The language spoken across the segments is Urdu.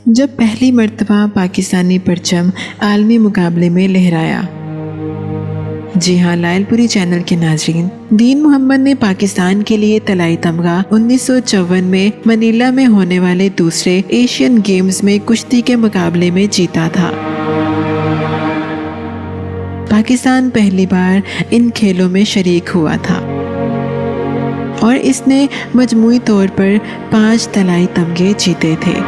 جب پہلی مرتبہ پاکستانی پرچم عالمی مقابلے میں لہرایا۔ جی ہاں لائل پوری چینل کے ناظرین، دین محمد نے پاکستان کے لیے طلائی تمغہ 1954 میں منیلا میں ہونے والے دوسرے ایشین گیمز میں کشتی کے مقابلے میں جیتا تھا۔ پاکستان پہلی بار ان کھیلوں میں شریک ہوا تھا اور اس نے مجموعی طور پر 5 طلائی تمغے جیتے تھے۔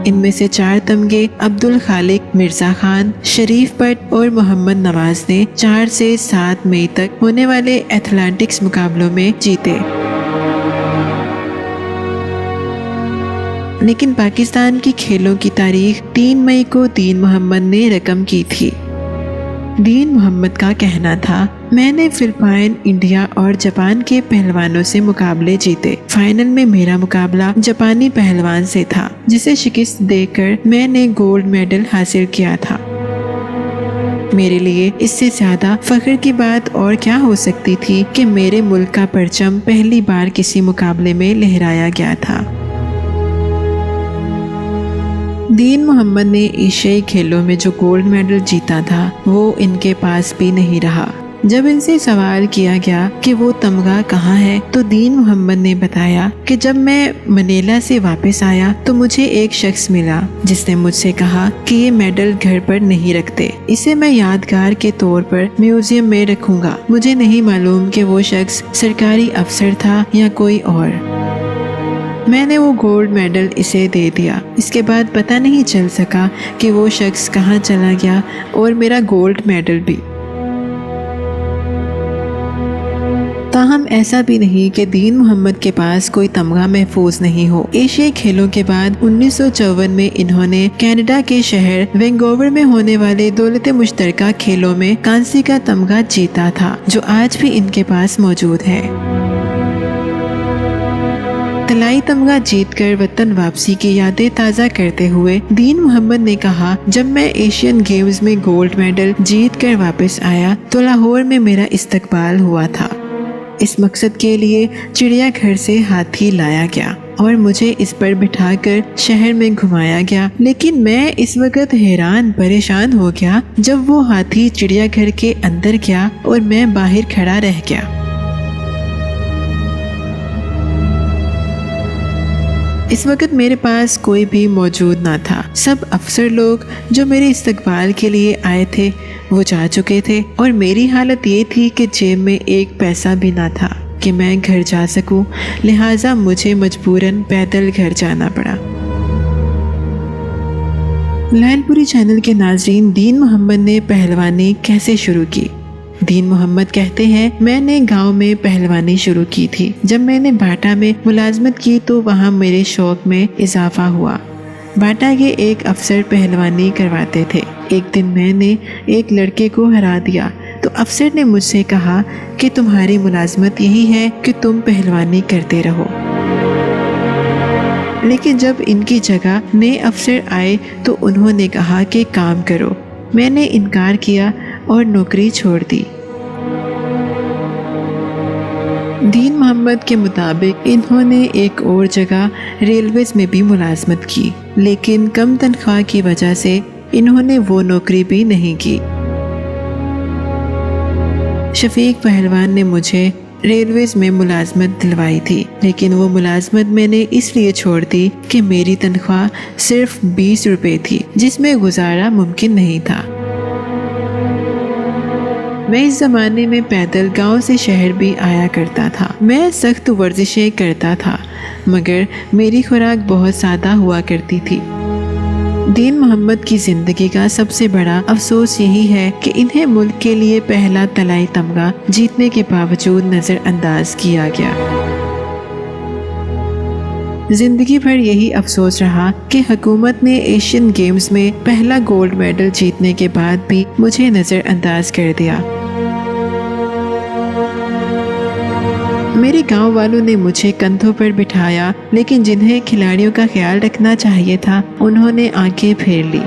ان میں سے 4 تمغے عبدالخالق مرزا خان، شریف بٹ اور محمد نواز نے 4 سے 7 مئی تک ہونے والے ایتھلیٹکس مقابلوں میں جیتے۔ لیکن پاکستان کی کھیلوں کی تاریخ 3 مئی کو دین محمد نے رقم کی تھی۔ دین محمد کا کہنا تھا، میں نے فلپائن، انڈیا اور جاپان کے پہلوانوں سے مقابلے جیتے۔ فائنل میں میرا مقابلہ جاپانی پہلوان سے تھا جسے شکست دے کر میں نے گولڈ میڈل حاصل کیا تھا۔ میرے لیے اس سے زیادہ فخر کی بات اور کیا ہو سکتی تھی کہ میرے ملک کا پرچم پہلی بار کسی مقابلے میں لہرایا گیا تھا۔ دین محمد نے ایشیائی کھیلوں میں جو گولڈ میڈل جیتا تھا وہ ان کے پاس بھی نہیں رہا۔ جب ان سے سوال کیا گیا کہ وہ تمغہ کہاں ہے تو دین محمد نے بتایا کہ جب میں منیلا سے واپس آیا تو مجھے ایک شخص ملا جس نے مجھ سے کہا کہ یہ میڈل گھر پر نہیں رکھتے، اسے میں یادگار کے طور پر میوزیم میں رکھوں گا۔ مجھے نہیں معلوم کہ وہ شخص سرکاری افسر تھا یا کوئی اور۔ میں نے وہ گولڈ میڈل اسے دے دیا۔ اس کے بعد پتہ نہیں چل سکا کہ وہ شخص کہاں چلا گیا اور میرا گولڈ میڈل بھی۔ تاہم ایسا بھی نہیں کہ دین محمد کے پاس کوئی تمغہ محفوظ نہیں ہو۔ ایشیائی کھیلوں کے بعد 1954 میں انہوں نے کینیڈا کے شہر وینکوور میں ہونے والے دولت مشترکہ کھیلوں میں کانسی کا تمغہ جیتا تھا جو آج بھی ان کے پاس موجود ہے۔ طلائی تمغہ جیت کر وطن واپسی کی یادیں تازہ کرتے ہوئے دین محمد نے کہا، جب میں ایشین گیمز میں گولڈ میڈل جیت کر واپس آیا تو لاہور میں میرا استقبال ہوا تھا۔ اس مقصد کے لیے چڑیا گھر سے ہاتھی لایا گیا اور مجھے اس پر بٹھا کر شہر میں گھمایا گیا، لیکن میں اس وقت حیران پریشان ہو گیا جب وہ ہاتھی چڑیا گھر کے اندر گیا اور میں باہر کھڑا رہ گیا۔ اس وقت میرے پاس کوئی بھی موجود نہ تھا۔ سب افسر لوگ جو میرے استقبال کے لیے آئے تھے وہ جا چکے تھے اور میری حالت یہ تھی کہ جیب میں ایک پیسہ بھی نہ تھا کہ میں گھر جا سکوں، لہٰذا مجھے مجبوراً پیدل گھر جانا پڑا۔ لائل پوری چینل کے ناظرین، دین محمد نے پہلوانی کیسے شروع کی؟ دین محمد کہتے ہیں، میں نے گاؤں میں پہلوانی شروع کی تھی۔ جب میں نے باٹا میں ملازمت کی تو وہاں میرے شوق میں اضافہ ہوا۔ باٹا کے ایک افسر پہلوانی کرواتے تھے۔ ایک دن میں نے ایک لڑکے کو ہرا دیا تو افسر نے مجھ سے کہا کہ تمہاری ملازمت یہی ہے کہ تم پہلوانی کرتے رہو۔ لیکن جب ان کی جگہ نئے افسر آئے تو انہوں نے کہا کہ کام کرو۔ میں نے انکار کیا اور نوکری چھوڑ دی۔ دین محمد کے مطابق انہوں نے ایک اور جگہ ریلویز میں بھی ملازمت کی، لیکن کم تنخواہ کی وجہ سے انہوں نے وہ نوکری بھی نہیں کی۔ شفیق پہلوان نے مجھے ریلویز میں ملازمت دلوائی تھی، لیکن وہ ملازمت میں نے اس لیے چھوڑ دی کہ میری تنخواہ صرف 20 روپے تھی جس میں گزارا ممکن نہیں تھا۔ میں اس زمانے میں پیدل گاؤں سے شہر بھی آیا کرتا تھا۔ میں سخت ورزشیں کرتا تھا مگر میری خوراک بہت سادہ ہوا کرتی تھی۔ دین محمد کی زندگی کا سب سے بڑا افسوس یہی ہے کہ انہیں ملک کے لیے پہلا طلائی تمغہ جیتنے کے باوجود نظر انداز کیا گیا۔ زندگی بھر یہی افسوس رہا کہ حکومت نے ایشین گیمز میں پہلا گولڈ میڈل جیتنے کے بعد بھی مجھے نظر انداز کر دیا۔ میرے گاؤں والوں نے مجھے کندھوں پر بٹھایا، لیکن جنہیں کھلاڑیوں کا خیال رکھنا چاہیے تھا انہوں نے آنکھیں پھیر لی۔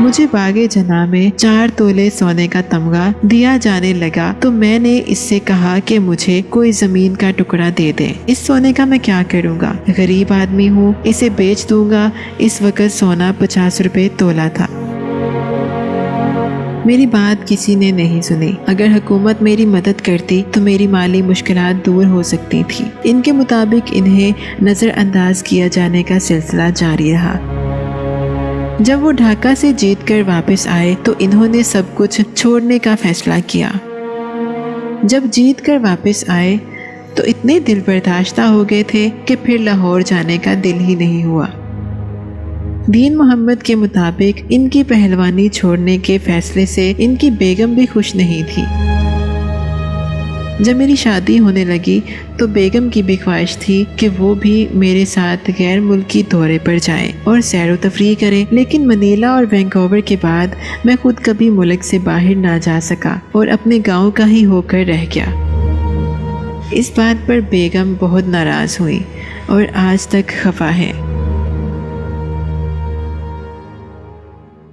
مجھے باغ جناح میں 4 تولے سونے کا تمغہ دیا جانے لگا تو میں نے اس سے کہا کہ مجھے کوئی زمین کا ٹکڑا دے دے، اس سونے کا میں کیا کروں گا، غریب آدمی ہوں، اسے بیچ دوں گا۔ اس وقت سونا 50 روپے تولہ تھا۔ میری بات کسی نے نہیں سنی۔ اگر حکومت میری مدد کرتی تو میری مالی مشکلات دور ہو سکتی تھی۔ ان کے مطابق انہیں نظر انداز کیا جانے کا سلسلہ جاری رہا۔ جب وہ ڈھاکہ سے جیت کر واپس آئے تو انہوں نے سب کچھ چھوڑنے کا فیصلہ کیا۔ جب جیت کر واپس آئے تو اتنے دل برداشتہ ہو گئے تھے کہ پھر لاہور جانے کا دل ہی نہیں ہوا۔ دین محمد کے مطابق ان کی پہلوانی چھوڑنے کے فیصلے سے ان کی بیگم بھی خوش نہیں تھی۔ جب میری شادی ہونے لگی تو بیگم کی بھی خواہش تھی کہ وہ بھی میرے ساتھ غیر ملکی دورے پر جائیں اور سیر و تفریح کریں، لیکن منیلا اور وینکوور کے بعد میں خود کبھی ملک سے باہر نہ جا سکا اور اپنے گاؤں کا ہی ہو کر رہ گیا۔ اس بات پر بیگم بہت ناراض ہوئی اور آج تک خفا ہے۔